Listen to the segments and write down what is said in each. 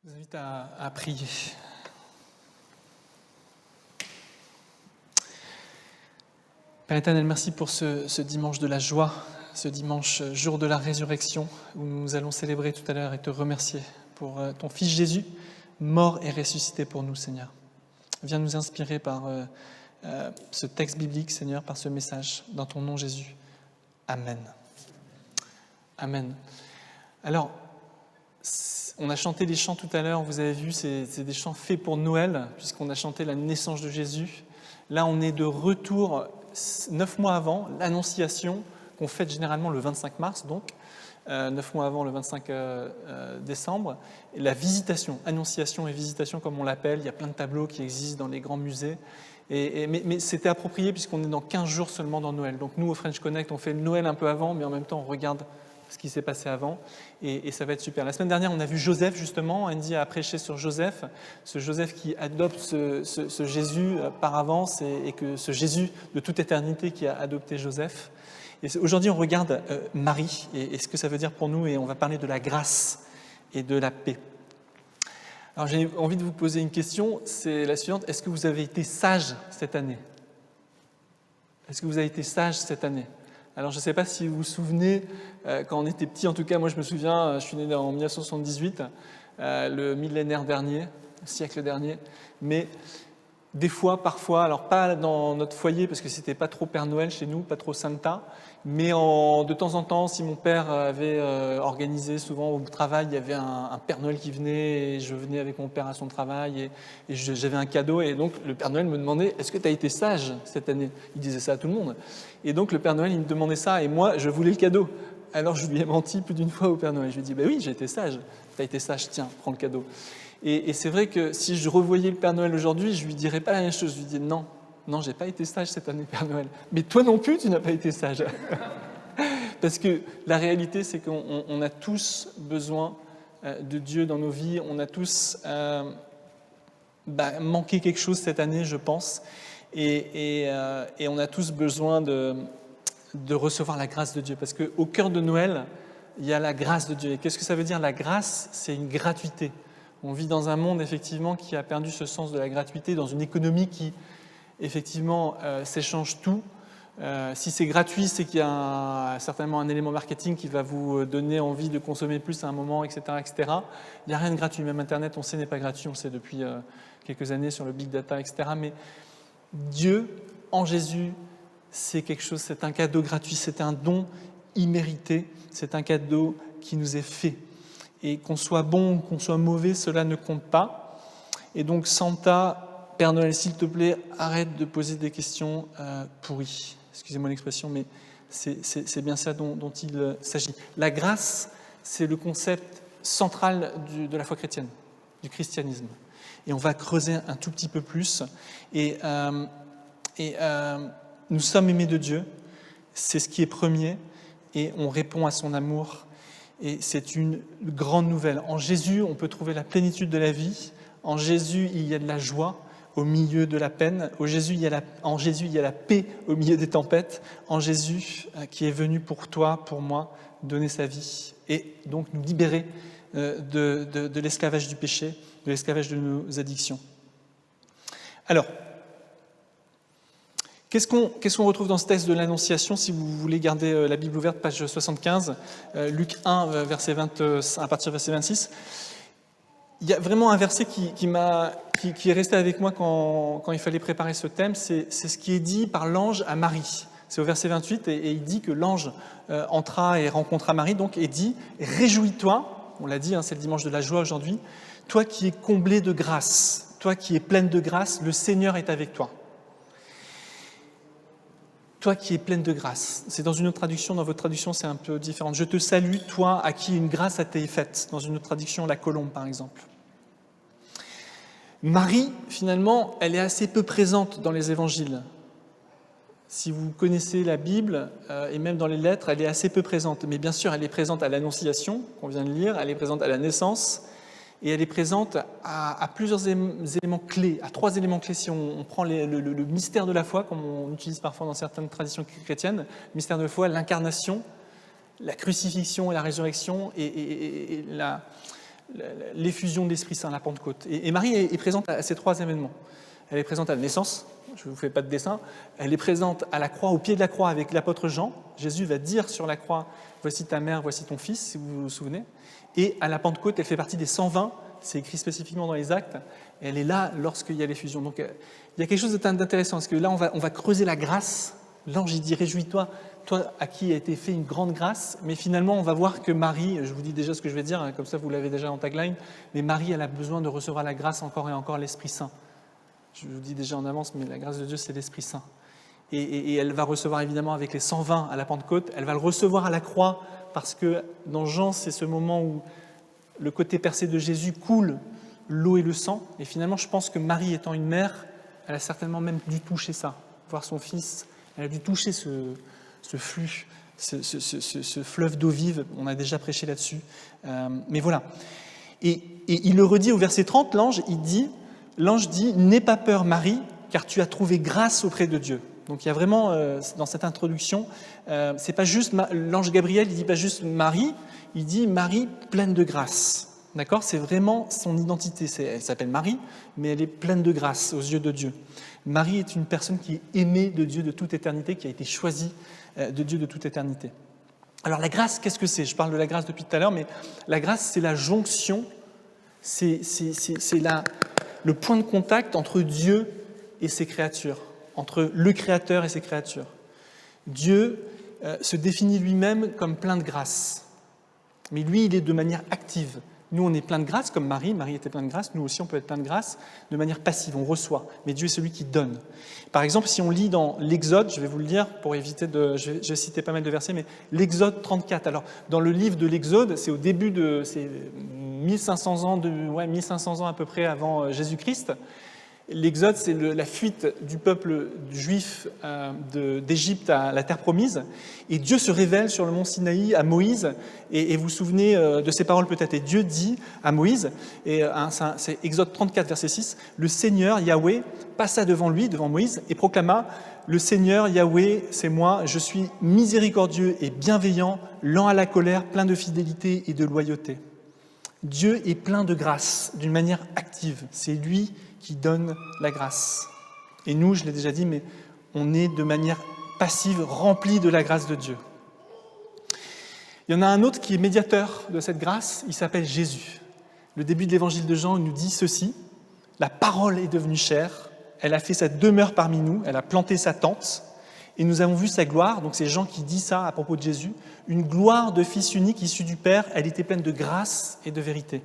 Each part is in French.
Je vous invite à prier. Père éternel, merci pour ce dimanche de la joie, ce dimanche jour de la résurrection, où nous allons célébrer tout à l'heure et te remercier pour ton Fils Jésus, mort et ressuscité pour nous, Seigneur. Viens nous inspirer par ce texte biblique, Seigneur, par ce message, dans ton nom Jésus. Amen. Amen. Alors, on a chanté des chants tout à l'heure, vous avez vu, c'est des chants faits pour Noël, puisqu'on a chanté la naissance de Jésus. Là, on est de retour 9 mois avant l'Annonciation, qu'on fête généralement le 25 mars, donc 9 mois avant le 25 décembre. Et la visitation, Annonciation et visitation comme on l'appelle, il y a plein de tableaux qui existent dans les grands musées. Mais c'était approprié puisqu'on est dans 15 jours seulement dans Noël. Donc nous, au French Connect, on fait Noël un peu avant, mais en même temps, on regarde ce qui s'est passé avant, et ça va être super. La semaine dernière, on a vu Joseph, justement. Andy a prêché sur Joseph, ce Joseph qui adopte ce Jésus par avance, et que ce Jésus de toute éternité qui a adopté Joseph. Et aujourd'hui, on regarde Marie, et ce que ça veut dire pour nous, et on va parler de la grâce et de la paix. Alors j'ai envie de vous poser une question, c'est la suivante. Est-ce que vous avez été sage cette année ? Est-ce que vous avez été sage cette année ? Alors, je ne sais pas si vous vous souvenez, quand on était petit, en tout cas, moi je me souviens, je suis né en 1978, le millénaire dernier, le siècle dernier, mais des fois, parfois, alors pas dans notre foyer, parce que c'était pas trop Père Noël chez nous, pas trop Santa, mais de temps en temps, si mon père avait organisé, souvent au travail, il y avait un Père Noël qui venait, et je venais avec mon père à son travail, et j'avais un cadeau, et donc le Père Noël me demandait « Est-ce que tu as été sage cette année ?» Il disait ça à tout le monde. Et donc le Père Noël, il me demandait ça, et moi, je voulais le cadeau. Alors je lui ai menti plus d'une fois au Père Noël. Je lui ai dit « oui, j'ai été sage. Tu as été sage, tiens, prends le cadeau. » Et c'est vrai que si je revoyais le Père Noël aujourd'hui, je lui dirais pas la même chose. Je lui dis non, j'ai pas été sage cette année, Père Noël. Mais toi non plus, tu n'as pas été sage. Parce que la réalité, c'est qu'on a tous besoin de Dieu dans nos vies. On a tous manqué quelque chose cette année, je pense. Et on a tous besoin de recevoir la grâce de Dieu. Parce qu'au cœur de Noël, il y a la grâce de Dieu. Et qu'est-ce que ça veut dire ? La grâce, c'est une gratuité. On vit dans un monde, effectivement, qui a perdu ce sens de la gratuité, dans une économie qui, effectivement, s'échange tout. Si c'est gratuit, c'est qu'il y a certainement un élément marketing qui va vous donner envie de consommer plus à un moment, etc., etc. Il n'y a rien de gratuit. Même Internet, on sait, n'est pas gratuit. On le sait depuis quelques années sur le big data, etc. Mais Dieu, en Jésus, c'est quelque chose, c'est un cadeau gratuit, c'est un don immérité, c'est un cadeau qui nous est fait. Et qu'on soit bon ou qu'on soit mauvais, cela ne compte pas. Et donc, Santa, Père Noël, s'il te plaît, arrête de poser des questions pourries. Excusez-moi l'expression, mais c'est bien ça dont il s'agit. La grâce, c'est le concept central de la foi chrétienne, du christianisme. Et on va creuser un tout petit peu plus. Et nous sommes aimés de Dieu, c'est ce qui est premier, et on répond à son amour. Et c'est une grande nouvelle. En Jésus, on peut trouver la plénitude de la vie. En Jésus, il y a de la joie au milieu de la peine. En Jésus, il y a la paix au milieu des tempêtes. En Jésus, qui est venu pour toi, pour moi, donner sa vie. Et donc nous libérer de l'esclavage du péché, de l'esclavage de nos addictions. Alors, qu'est-ce qu'on retrouve dans ce texte de l'Annonciation ? Si vous voulez garder la Bible ouverte, page 75, Luc 1, à partir du verset 26. Il y a vraiment un verset qui est resté avec moi quand il fallait préparer ce thème, c'est ce qui est dit par l'ange à Marie. C'est au verset 28, et il dit que l'ange entra et rencontra Marie, donc, et dit « Réjouis-toi », on l'a dit, c'est le dimanche de la joie aujourd'hui, « toi qui es comblée de grâce, toi qui es pleine de grâce, le Seigneur est avec toi. » Toi qui es pleine de grâce. C'est dans une autre traduction, dans votre traduction c'est un peu différent. Je te salue, toi à qui une grâce a été faite. Dans une autre traduction, la Colombe par exemple. Marie, finalement, elle est assez peu présente dans les évangiles. Si vous connaissez la Bible, et même dans les lettres, elle est assez peu présente. Mais bien sûr, elle est présente à l'Annonciation, qu'on vient de lire, elle est présente à la naissance, et elle est présente à plusieurs éléments clés, à 3 éléments clés. Si on prend le mystère de la foi, comme on utilise parfois dans certaines traditions chrétiennes, le mystère de la foi, l'incarnation, la crucifixion et la résurrection, et l'effusion de l'Esprit Saint, la Pentecôte. Et Marie est présente à ces 3 événements. Elle est présente à la naissance, je ne vous fais pas de dessin, elle est présente à la croix, au pied de la croix avec l'apôtre Jean. Jésus va dire sur la croix, voici ta mère, voici ton fils, si vous vous souvenez. Et à la Pentecôte, elle fait partie des 120, c'est écrit spécifiquement dans les actes, elle est là lorsqu'il y a l'effusion. Donc il y a quelque chose d'intéressant, parce que là on va creuser la grâce. L'ange il dit, réjouis-toi, toi à qui a été fait une grande grâce, mais finalement on va voir que Marie, je vous dis déjà ce que je vais dire, comme ça vous l'avez déjà en tagline, mais Marie elle a besoin de recevoir la grâce encore et encore, l'Esprit Saint. Je vous dis déjà en avance, mais la grâce de Dieu c'est l'Esprit Saint. Et elle va recevoir évidemment avec les 120 à la Pentecôte, elle va le recevoir à la croix, parce que dans Jean c'est ce moment où le côté percé de Jésus coule l'eau et le sang, et finalement je pense que Marie étant une mère, elle a certainement même dû toucher ça, voir son fils. Elle a dû toucher ce flux, ce fleuve d'eau vive. On a déjà prêché là-dessus. Mais voilà. Et il le redit au verset 30, l'ange dit « N'aie pas peur, Marie, car tu as trouvé grâce auprès de Dieu. » Donc il y a vraiment, dans cette introduction, c'est pas juste l'ange Gabriel, il dit pas juste Marie, il dit Marie pleine de grâce. D'accord ? C'est vraiment son identité. Elle s'appelle Marie, mais elle est pleine de grâce aux yeux de Dieu. Marie est une personne qui est aimée de Dieu de toute éternité, qui a été choisie de Dieu de toute éternité. Alors la grâce, qu'est-ce que c'est ? Je parle de la grâce depuis tout à l'heure, mais la grâce, c'est la jonction, c'est le point de contact entre Dieu et ses créatures, entre le Créateur et ses créatures. Dieu se définit lui-même comme plein de grâce, mais lui, il est de manière active. Nous, on est plein de grâce, comme Marie était plein de grâce. Nous aussi, on peut être plein de grâce de manière passive, on reçoit. Mais Dieu est celui qui donne. Par exemple, si on lit dans l'Exode, je vais vous le dire pour éviter de... Je vais citer pas mal de versets, mais l'Exode 34. Alors, dans le livre de l'Exode, c'est au début de... C'est 1500 ans à peu près avant Jésus-Christ. L'Exode, c'est la fuite du peuple juif d'Égypte à la terre promise. Et Dieu se révèle sur le mont Sinaï à Moïse. Et vous vous souvenez de ces paroles peut-être. Et Dieu dit à Moïse, et c'est Exode 34, verset 6, « Le Seigneur, Yahweh, passa devant lui, devant Moïse, et proclama, « Le Seigneur, Yahweh, c'est moi, je suis miséricordieux et bienveillant, lent à la colère, plein de fidélité et de loyauté. » Dieu est plein de grâce, d'une manière active. C'est lui qui donne la grâce. Et nous, je l'ai déjà dit, mais on est de manière passive, rempli de la grâce de Dieu. Il y en a un autre qui est médiateur de cette grâce, il s'appelle Jésus. Le début de l'évangile de Jean nous dit ceci, « La parole est devenue chair, elle a fait sa demeure parmi nous, elle a planté sa tente, et nous avons vu sa gloire. » Donc c'est Jean qui dit ça à propos de Jésus, « Une gloire de Fils unique issu du Père, elle était pleine de grâce et de vérité. »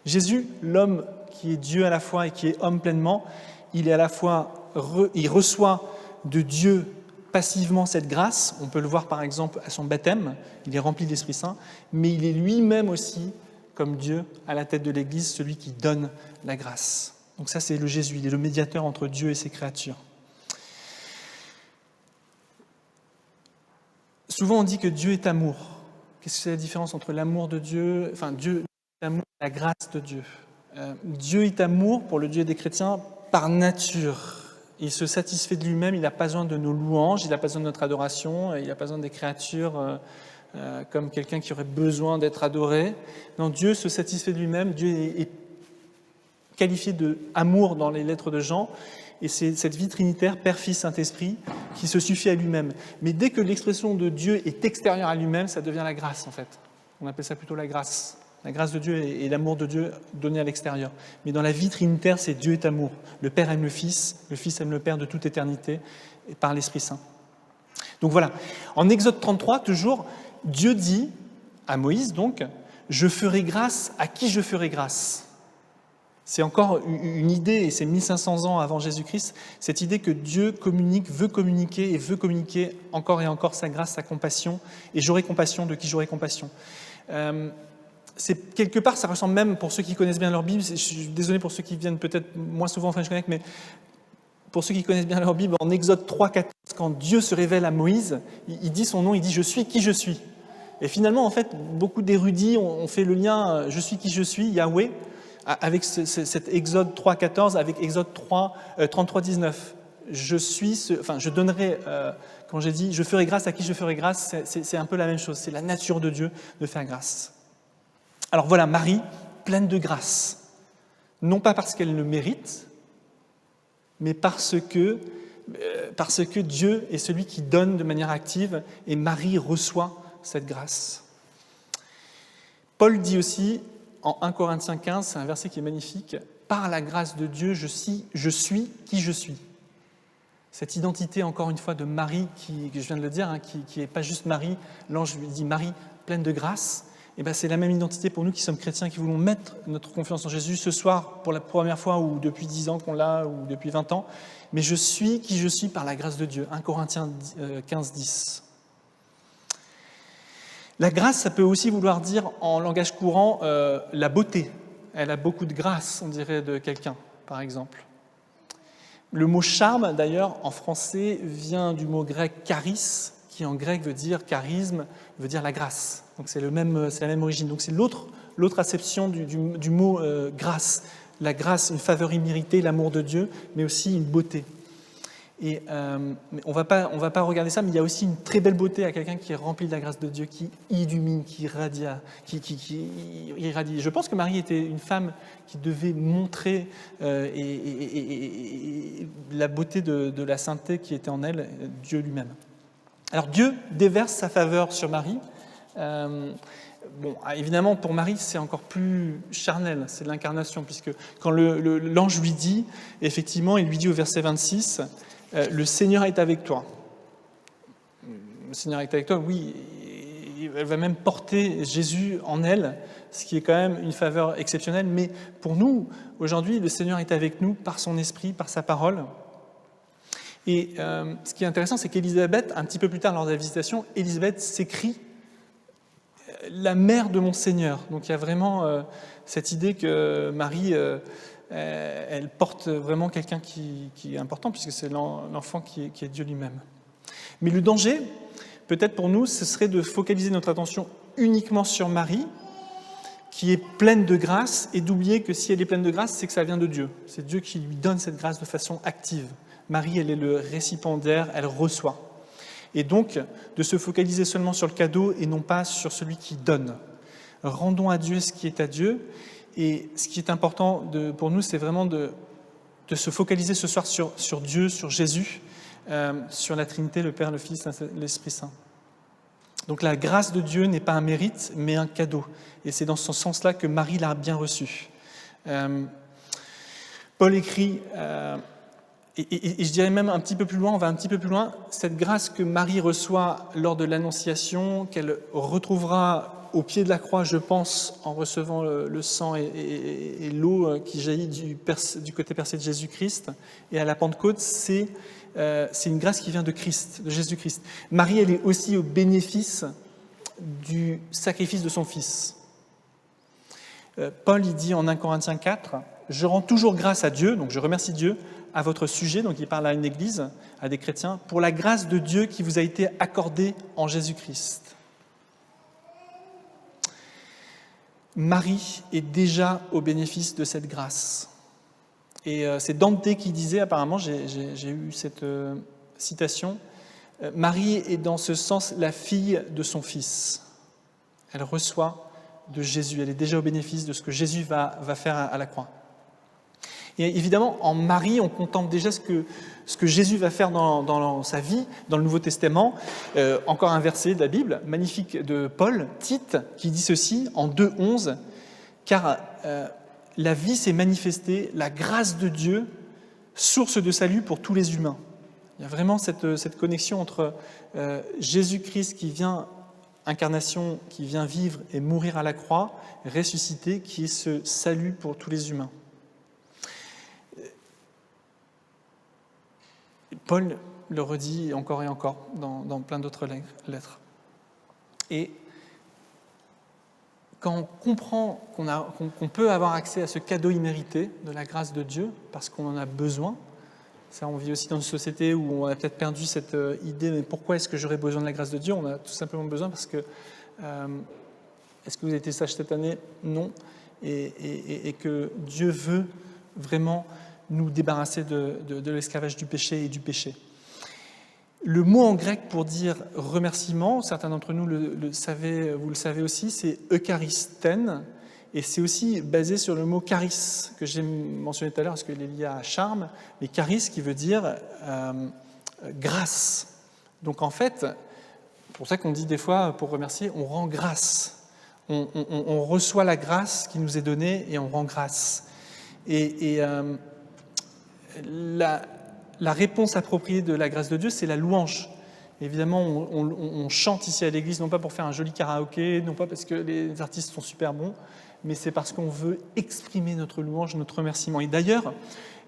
Jésus, l'homme qui est Dieu à la fois et qui est homme pleinement, il est à la fois, il reçoit de Dieu passivement cette grâce, on peut le voir par exemple à son baptême, il est rempli de l'Esprit Saint, mais il est lui-même aussi, comme Dieu, à la tête de l'Église, celui qui donne la grâce. Donc ça c'est le Jésus, il est le médiateur entre Dieu et ses créatures. Souvent on dit que Dieu est amour. Qu'est-ce que c'est la différence entre l'amour de Dieu, Dieu est amour et la grâce de Dieu? Dieu est amour, pour le Dieu des chrétiens, par nature. Il se satisfait de lui-même, il n'a pas besoin de nos louanges, il n'a pas besoin de notre adoration, il n'a pas besoin des créatures comme quelqu'un qui aurait besoin d'être adoré. Non, Dieu se satisfait de lui-même, Dieu est qualifié d'amour dans les lettres de Jean, et c'est cette vie trinitaire, Père, Fils, Saint-Esprit, qui se suffit à lui-même. Mais dès que l'expression de Dieu est extérieure à lui-même, ça devient la grâce en fait. On appelle ça plutôt la grâce. La grâce de Dieu et l'amour de Dieu donné à l'extérieur. Mais dans la vie trinitaire, c'est Dieu est amour. Le Père aime le Fils aime le Père de toute éternité, et par l'Esprit Saint. Donc voilà, en Exode 33, toujours, Dieu dit à Moïse, donc, « Je ferai grâce à qui je ferai grâce ?» C'est encore une idée, et c'est 1500 ans avant Jésus-Christ, cette idée que Dieu veut communiquer encore et encore sa grâce, sa compassion, et j'aurai compassion de qui j'aurai compassion. C'est, quelque part, ça ressemble même, pour ceux qui connaissent bien leur Bible, je suis désolé pour ceux qui viennent peut-être moins souvent en French Connect, mais pour ceux qui connaissent bien leur Bible, en Exode 3, 14, quand Dieu se révèle à Moïse, il dit son nom, il dit « Je suis qui je suis ». Et finalement, en fait, beaucoup d'érudits ont fait le lien « Je suis qui je suis », Yahweh, avec cet Exode 3, 14, avec Exode 33, 19. Je donnerai, quand j'ai dit « Je ferai grâce à qui je ferai grâce », c'est un peu la même chose, c'est la nature de Dieu de faire grâce. Alors voilà, Marie, pleine de grâce. Non pas parce qu'elle le mérite, mais parce que Dieu est celui qui donne de manière active et Marie reçoit cette grâce. Paul dit aussi, en 1 Corinthiens 15, c'est un verset qui est magnifique, « Par la grâce de Dieu, je suis qui je suis ». Cette identité, encore une fois, de Marie, que je viens de le dire, qui n'est pas juste Marie, l'ange lui dit Marie, pleine de grâce, et c'est la même identité pour nous qui sommes chrétiens, qui voulons mettre notre confiance en Jésus ce soir pour la première fois, ou depuis 10 ans qu'on l'a, ou depuis 20 ans, mais je suis qui je suis par la grâce de Dieu. 1 Corinthiens 15, 10. La grâce, ça peut aussi vouloir dire, en langage courant, la beauté. Elle a beaucoup de grâce, on dirait, de quelqu'un, par exemple. Le mot charme, d'ailleurs, en français, vient du mot grec charis, qui en grec veut dire charisme, veut dire la grâce. Donc c'est la même origine. Donc c'est l'autre acception du mot grâce. La grâce, une faveur imméritée, l'amour de Dieu, mais aussi une beauté. Et on va pas regarder ça, mais il y a aussi une très belle beauté à quelqu'un qui est rempli de la grâce de Dieu, qui illumine, qui irradie. Je pense que Marie était une femme qui devait montrer la beauté de la sainteté qui était en elle, Dieu lui-même. Alors Dieu déverse sa faveur sur Marie. Évidemment, pour Marie, c'est encore plus charnel, c'est de l'incarnation, puisque quand l'ange lui dit, effectivement, il lui dit au verset 26, le Seigneur est avec toi. Le Seigneur est avec toi, oui, elle va même porter Jésus en elle, ce qui est quand même une faveur exceptionnelle, mais pour nous, aujourd'hui, le Seigneur est avec nous par son esprit, par sa parole. Et ce qui est intéressant, c'est qu'Élisabeth, un petit peu plus tard lors de la visitation, Élisabeth s'écrie « la mère de mon Seigneur ». Donc il y a vraiment cette idée que Marie, elle porte vraiment quelqu'un qui est important, puisque c'est l'enfant qui est Dieu lui-même. Mais le danger, peut-être pour nous, ce serait de focaliser notre attention uniquement sur Marie, qui est pleine de grâce, et d'oublier que si elle est pleine de grâce, c'est que ça vient de Dieu. C'est Dieu qui lui donne cette grâce de façon active. Marie, elle est le récipiendaire, elle reçoit. Et donc, de se focaliser seulement sur le cadeau et non pas sur celui qui donne. Rendons à Dieu ce qui est à Dieu. Et ce qui est important pour nous, c'est vraiment de se focaliser ce soir sur Dieu, sur Jésus, sur la Trinité, le Père, le Fils, l'Esprit Saint. Donc la grâce de Dieu n'est pas un mérite, mais un cadeau. Et c'est dans ce sens-là que Marie l'a bien reçu. Paul écrit... Et je dirais même un petit peu plus loin, on va un petit peu plus loin, cette grâce que Marie reçoit lors de l'Annonciation, qu'elle retrouvera au pied de la croix, je pense, en recevant le sang et l'eau qui jaillit du côté percé de Jésus-Christ, et à la Pentecôte, c'est une grâce qui vient de Christ, de Jésus-Christ. Marie, elle est aussi au bénéfice du sacrifice de son Fils. Paul, il dit en 1 Corinthiens 4, « Je rends toujours grâce à Dieu, donc je remercie Dieu, à votre sujet, donc il parle à une église, à des chrétiens, pour la grâce de Dieu qui vous a été accordée en Jésus-Christ. » Marie est déjà au bénéfice de cette grâce. Et c'est Dante qui disait, apparemment, j'ai eu cette citation, Marie est dans ce sens la fille de son Fils. Elle reçoit de Jésus, elle est déjà au bénéfice de ce que Jésus va faire à la croix. Et évidemment, en Marie, on contemple déjà ce que Jésus va faire dans sa vie, dans le Nouveau Testament. Encore un verset de la Bible, magnifique de Paul, Tite, qui dit ceci, en 2,11, « Car la vie s'est manifestée, la grâce de Dieu, source de salut pour tous les humains. » Il y a vraiment cette connexion entre Jésus-Christ qui vient, incarnation, qui vient vivre et mourir à la croix, ressuscité, qui est ce salut pour tous les humains. Paul le redit encore et encore dans plein d'autres lettres. Et quand on comprend qu'on peut avoir accès à ce cadeau immérité de la grâce de Dieu, parce qu'on en a besoin, ça on vit aussi dans une société où on a peut-être perdu cette idée, mais pourquoi est-ce que j'aurais besoin de la grâce de Dieu ? On a tout simplement besoin parce que, est-ce que vous avez été sage cette année ? Non. Et que Dieu veut vraiment nous débarrasser de l'esclavage du péché et du péché. Le mot en grec pour dire remerciement, certains d'entre nous vous le savez aussi, c'est eucharistène, Et c'est aussi basé sur le mot charis, que j'ai mentionné tout à l'heure, parce qu'il est lié à charme, mais charis qui veut dire grâce. Donc en fait, c'est pour ça qu'on dit des fois, pour remercier, on rend grâce. On reçoit la grâce qui nous est donnée et on rend grâce. Et la réponse appropriée de la grâce de Dieu, c'est la louange. Évidemment, on chante ici à l'église, non pas pour faire un joli karaoké, non pas parce que les artistes sont super bons, mais c'est parce qu'on veut exprimer notre louange, notre remerciement. Et d'ailleurs,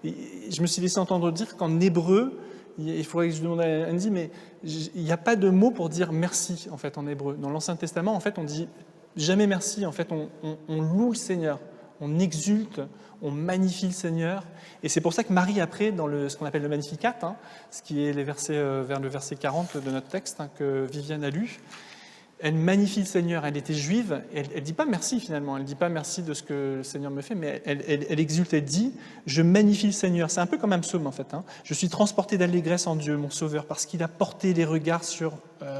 je me suis laissé entendre dire qu'en hébreu, il faudrait que je demande à Andy, mais il n'y a pas de mot pour dire merci en fait en hébreu. Dans l'Ancien Testament, en fait, on dit jamais merci. En fait, on loue le Seigneur, on exulte, on magnifie le Seigneur. Et c'est pour ça que Marie, après, dans ce qu'on appelle le Magnificat, ce qui est les versets, vers le verset 40 de notre texte que Viviane a lu, elle magnifie le Seigneur. Elle était juive, elle ne dit pas merci finalement, elle ne dit pas merci de ce que le Seigneur me fait, mais elle exulte, elle dit « Je magnifie le Seigneur ». C'est un peu comme un psaume en fait. Je suis transporté d'allégresse en Dieu, mon Sauveur, parce qu'il a porté les regards sur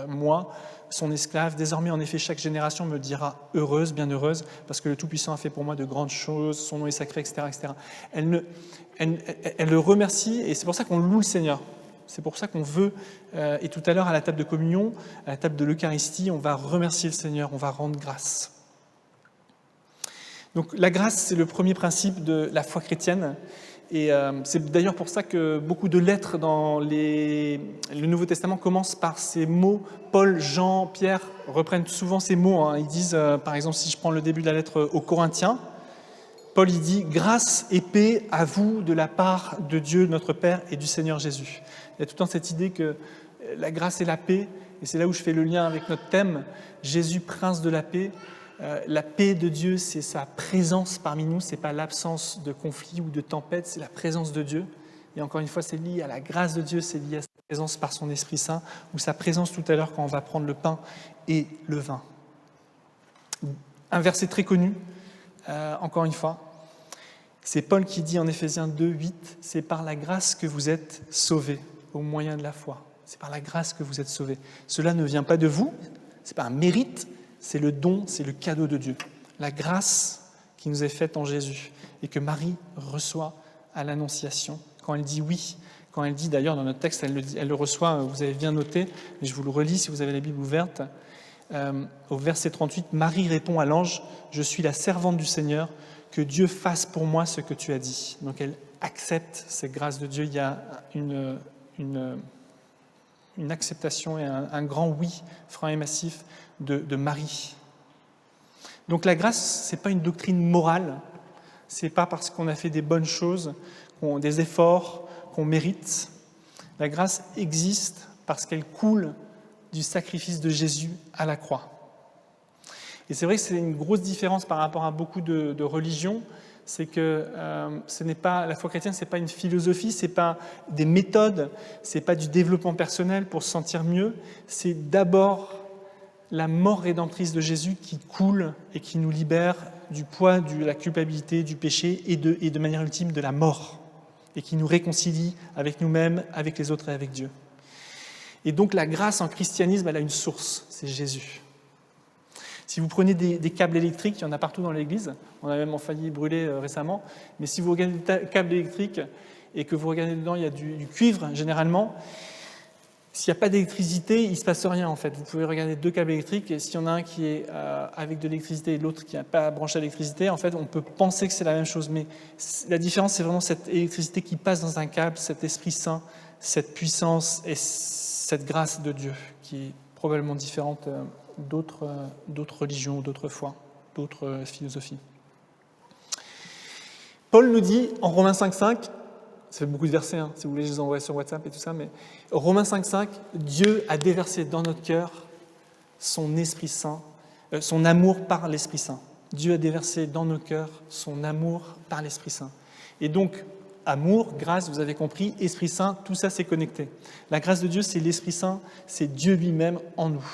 moi, son esclave. Désormais, en effet, chaque génération me dira « heureuse, bienheureuse », parce que le Tout-Puissant a fait pour moi de grandes choses, son nom est sacré, etc. etc. Elle le remercie, et c'est pour ça qu'on loue le Seigneur. C'est pour ça qu'on veut, et tout à l'heure à la table de communion, à la table de l'Eucharistie, on va remercier le Seigneur, on va rendre grâce. Donc la grâce, c'est le premier principe de la foi chrétienne, et c'est d'ailleurs pour ça que beaucoup de lettres dans le Nouveau Testament commencent par ces mots. Paul, Jean, Pierre reprennent souvent ces mots. Ils disent, par exemple, si je prends le début de la lettre aux Corinthiens, Paul il dit « Grâce et paix à vous de la part de Dieu notre Père et du Seigneur Jésus ». Il y a tout le temps cette idée que la grâce et la paix, et c'est là où je fais le lien avec notre thème, Jésus, prince de la paix. La paix de Dieu, c'est sa présence parmi nous, ce n'est pas l'absence de conflit ou de tempête, c'est la présence de Dieu. Et encore une fois, c'est lié à la grâce de Dieu, c'est lié à sa présence par son Esprit Saint, ou sa présence tout à l'heure quand on va prendre le pain et le vin. Un verset très connu, encore une fois, c'est Paul qui dit en Éphésiens 2, 8, « C'est par la grâce que vous êtes sauvés, au moyen de la foi. » C'est par la grâce que vous êtes sauvés. Cela ne vient pas de vous, ce n'est pas un mérite, c'est le don, c'est le cadeau de Dieu. La grâce qui nous est faite en Jésus et que Marie reçoit à l'Annonciation. Quand elle dit oui, quand elle dit, d'ailleurs dans notre texte, elle le reçoit, vous avez bien noté, mais je vous le relis si vous avez la Bible ouverte. Au verset 38, Marie répond à l'ange, « Je suis la servante du Seigneur, que Dieu fasse pour moi ce que tu as dit. » Donc elle accepte cette grâce de Dieu. Il y a une acceptation et un grand oui, franc et massif de Marie. Donc la grâce, ce n'est pas une doctrine morale, ce n'est pas parce qu'on a fait des bonnes choses, des efforts qu'on mérite. La grâce existe parce qu'elle coule du sacrifice de Jésus à la croix. Et c'est vrai que c'est une grosse différence par rapport à beaucoup de religions, c'est que la foi chrétienne, ce n'est pas une philosophie, ce n'est pas des méthodes, ce n'est pas du développement personnel pour se sentir mieux, c'est d'abord la mort rédemptrice de Jésus qui coule et qui nous libère du poids de la culpabilité, du péché et de manière ultime de la mort, et qui nous réconcilie avec nous-mêmes, avec les autres et avec Dieu. Et donc la grâce en christianisme, elle a une source, c'est Jésus. Si vous prenez des câbles électriques, il y en a partout dans l'église, on a même failli brûler récemment, mais si vous regardez des câbles électriques et que vous regardez dedans, il y a du cuivre généralement, s'il n'y a pas d'électricité, il ne se passe rien en fait. Vous pouvez regarder deux câbles électriques et s'il y en a un qui est avec de l'électricité et l'autre qui n'a pas branché à l'électricité, en fait on peut penser que c'est la même chose, mais la différence c'est vraiment cette électricité qui passe dans un câble, cet Esprit Saint, cette puissance et cette grâce de Dieu qui est probablement différente d'autres religions, d'autres foi, d'autres philosophies. Paul nous dit en Romains 5,5, ça fait beaucoup de versets, si vous voulez, je les envoie sur WhatsApp et tout ça, mais Romains 5,5, Dieu a déversé dans notre cœur son Esprit Saint, son amour par l'Esprit Saint. Dieu a déversé dans nos cœurs son amour par l'Esprit Saint. Et donc, amour, grâce, vous avez compris, Esprit Saint, tout ça c'est connecté. La grâce de Dieu, c'est l'Esprit Saint, c'est Dieu lui-même en nous.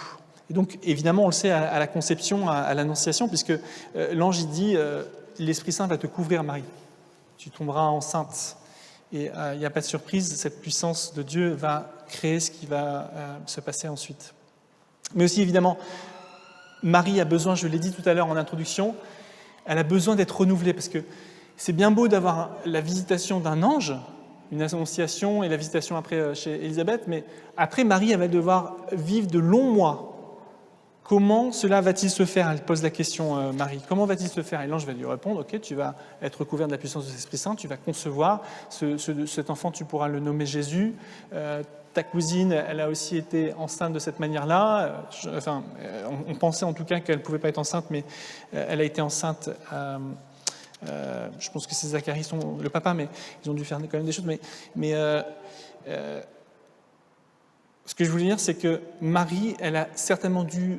Et donc, évidemment, on le sait à la conception, à l'Annonciation, puisque l'ange, il dit, l'Esprit Saint va te couvrir, Marie. Tu tomberas enceinte. Et il n'y a pas de surprise, cette puissance de Dieu va créer ce qui va se passer ensuite. Mais aussi, évidemment, Marie a besoin, je l'ai dit tout à l'heure en introduction, elle a besoin d'être renouvelée, parce que c'est bien beau d'avoir la visitation d'un ange, une annonciation et la visitation après chez Élisabeth, mais après, Marie, elle va devoir vivre de longs mois. Comment cela va-t-il se faire? Elle pose la question, Marie. Comment va-t-il se faire? Et l'ange va lui répondre, ok, tu vas être recouvert de la puissance de l'Esprit Saint, tu vas concevoir cet enfant, tu pourras le nommer Jésus. Ta cousine, elle a aussi été enceinte de cette manière-là. On pensait en tout cas qu'elle ne pouvait pas être enceinte, mais elle a été enceinte. Je pense que c'est Zacharie, le papa, mais ils ont dû faire quand même des choses. Mais ce que je voulais dire, c'est que Marie, elle a certainement dû,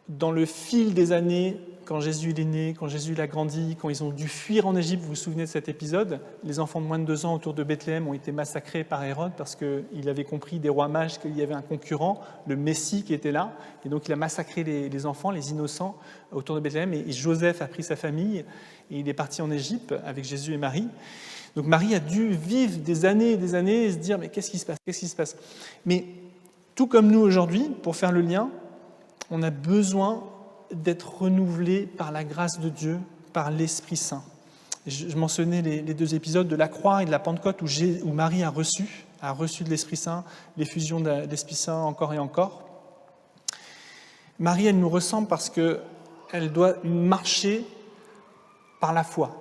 dans le fil des années, quand Jésus est né, quand Jésus a grandi, quand ils ont dû fuir en Égypte, vous vous souvenez de cet épisode, les enfants de moins de 2 ans autour de Bethléem ont été massacrés par Hérode parce qu'il avait compris des rois mages qu'il y avait un concurrent, le Messie qui était là, et donc il a massacré les enfants, les innocents autour de Bethléem, et Joseph a pris sa famille et il est parti en Égypte avec Jésus et Marie. Donc Marie a dû vivre des années et des années et se dire « mais qu'est-ce qui se passe ?» Mais tout comme nous aujourd'hui, pour faire le lien, on a besoin d'être renouvelé par la grâce de Dieu, par l'Esprit Saint. Je mentionnais les 2 épisodes de la croix et de la Pentecôte où Marie a reçu de l'Esprit Saint, l'effusion de l'Esprit Saint encore et encore. Marie, elle nous ressemble parce qu'elle doit marcher par la foi.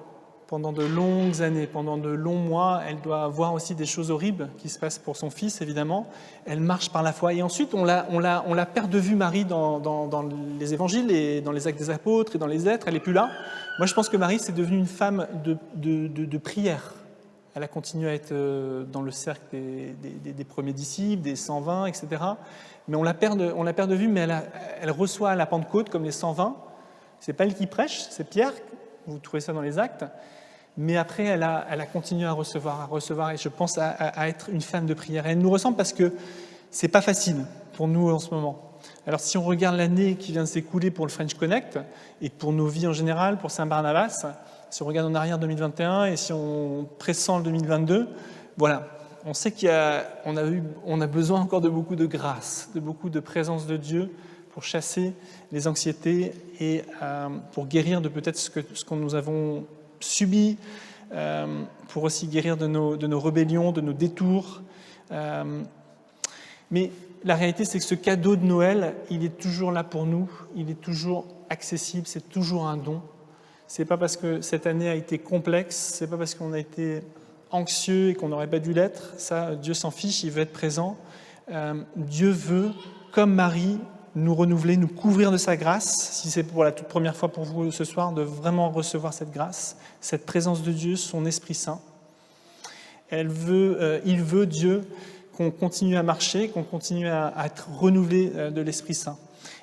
Pendant de longues années, pendant de longs mois, elle doit voir aussi des choses horribles qui se passent pour son fils, évidemment. Elle marche par la foi. Et ensuite, on la perd de vue, Marie, dans les évangiles et dans les actes des apôtres et dans les êtres. Elle n'est plus là. Moi, je pense que Marie, c'est devenue une femme de prière. Elle a continué à être dans le cercle des premiers disciples, des 120, etc. Mais on la perd de vue, mais elle reçoit à la Pentecôte, comme les 120. Ce n'est pas elle qui prêche, c'est Pierre. Vous trouvez ça dans les actes. Mais après, elle a continué à recevoir, et je pense à être une femme de prière. Et elle nous ressemble parce que c'est pas facile pour nous en ce moment. Alors, si on regarde l'année qui vient de s'écouler pour le French Connect, et pour nos vies en général, pour Saint-Barnabas, si on regarde en arrière 2021, et si on pressent le 2022, voilà, on sait on a besoin encore de beaucoup de grâce, de beaucoup de présence de Dieu pour chasser les anxiétés et pour guérir de peut-être ce que nous avons subi, pour aussi guérir de nos rébellions, de nos détours. Mais la réalité, c'est que ce cadeau de Noël, il est toujours là pour nous, il est toujours accessible, c'est toujours un don. C'est pas parce que cette année a été complexe, c'est pas parce qu'on a été anxieux et qu'on n'aurait pas dû l'être. Ça, Dieu s'en fiche, il veut être présent. Dieu veut, comme Marie, nous renouveler, nous couvrir de sa grâce, si c'est pour la toute première fois pour vous ce soir, de vraiment recevoir cette grâce, cette présence de Dieu, son Esprit Saint. Il veut, Dieu, qu'on continue à marcher, qu'on continue à être renouvelé de l'Esprit Saint.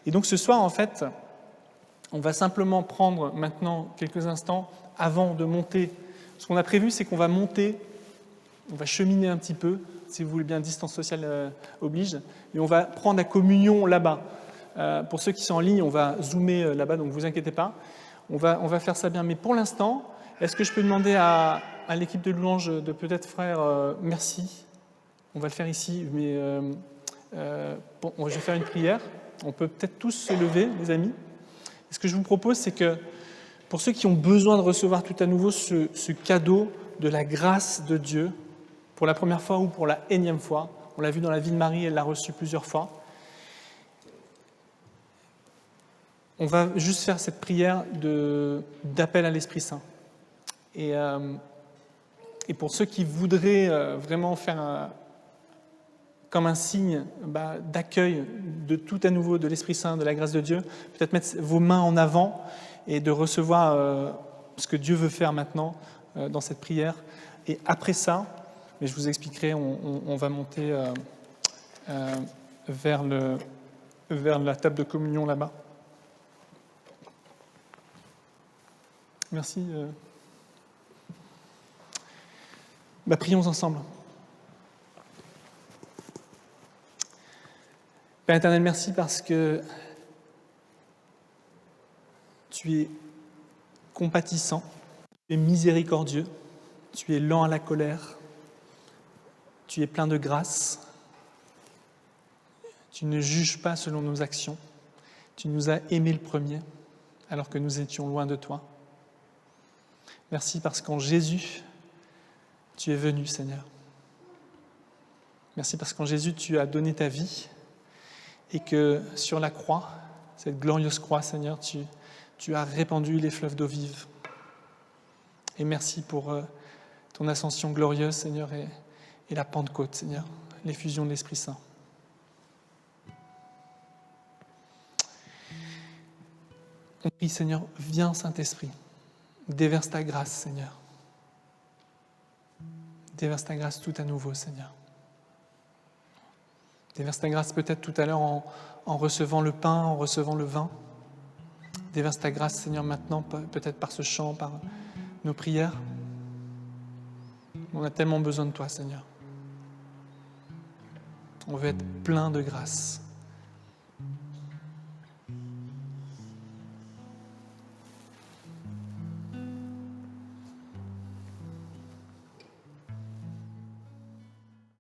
Et donc ce soir, en fait, on va simplement prendre maintenant quelques instants avant de monter. Ce qu'on a prévu, c'est qu'on va monter, on va cheminer un petit peu, si vous voulez bien, distance sociale oblige, et on va prendre la communion là-bas. Pour ceux qui sont en ligne, on va zoomer là-bas, donc ne vous inquiétez pas. On va faire ça bien. Mais pour l'instant, est-ce que je peux demander à l'équipe de louange de peut-être faire merci? On va le faire ici, mais je vais faire une prière. On peut peut-être tous se lever, les amis. Et ce que je vous propose, c'est que pour ceux qui ont besoin de recevoir tout à nouveau ce cadeau de la grâce de Dieu, pour la première fois ou pour la énième fois, on l'a vu dans la vie de Marie, elle l'a reçu plusieurs fois, on va juste faire cette prière d'appel à l'Esprit Saint. Et pour ceux qui voudraient vraiment faire comme un signe d'accueil de tout à nouveau de l'Esprit Saint, de la grâce de Dieu, peut-être mettre vos mains en avant et de recevoir ce que Dieu veut faire maintenant dans cette prière. Et après ça, mais je vous expliquerai, on va monter vers la table de communion là-bas. Merci. Prions ensemble. Père éternel, merci parce que tu es compatissant, tu es miséricordieux, tu es lent à la colère, tu es plein de grâce, tu ne juges pas selon nos actions, tu nous as aimés le premier. alors que nous étions loin de toi. Merci parce qu'en Jésus, tu es venu, Seigneur. Merci parce qu'en Jésus, tu as donné ta vie et que sur la croix, cette glorieuse croix, Seigneur, tu as répandu les fleuves d'eau vive. Et merci pour ton ascension glorieuse, Seigneur, et la Pentecôte, Seigneur, l'effusion de l'Esprit Saint. On prie, Seigneur, viens, Saint-Esprit, déverse ta grâce, Seigneur. Déverse ta grâce tout à nouveau, Seigneur. Déverse ta grâce peut-être tout à l'heure en recevant le pain, en recevant le vin. Déverse ta grâce, Seigneur, maintenant, peut-être par ce chant, par nos prières. On a tellement besoin de toi, Seigneur. On veut être plein de grâce.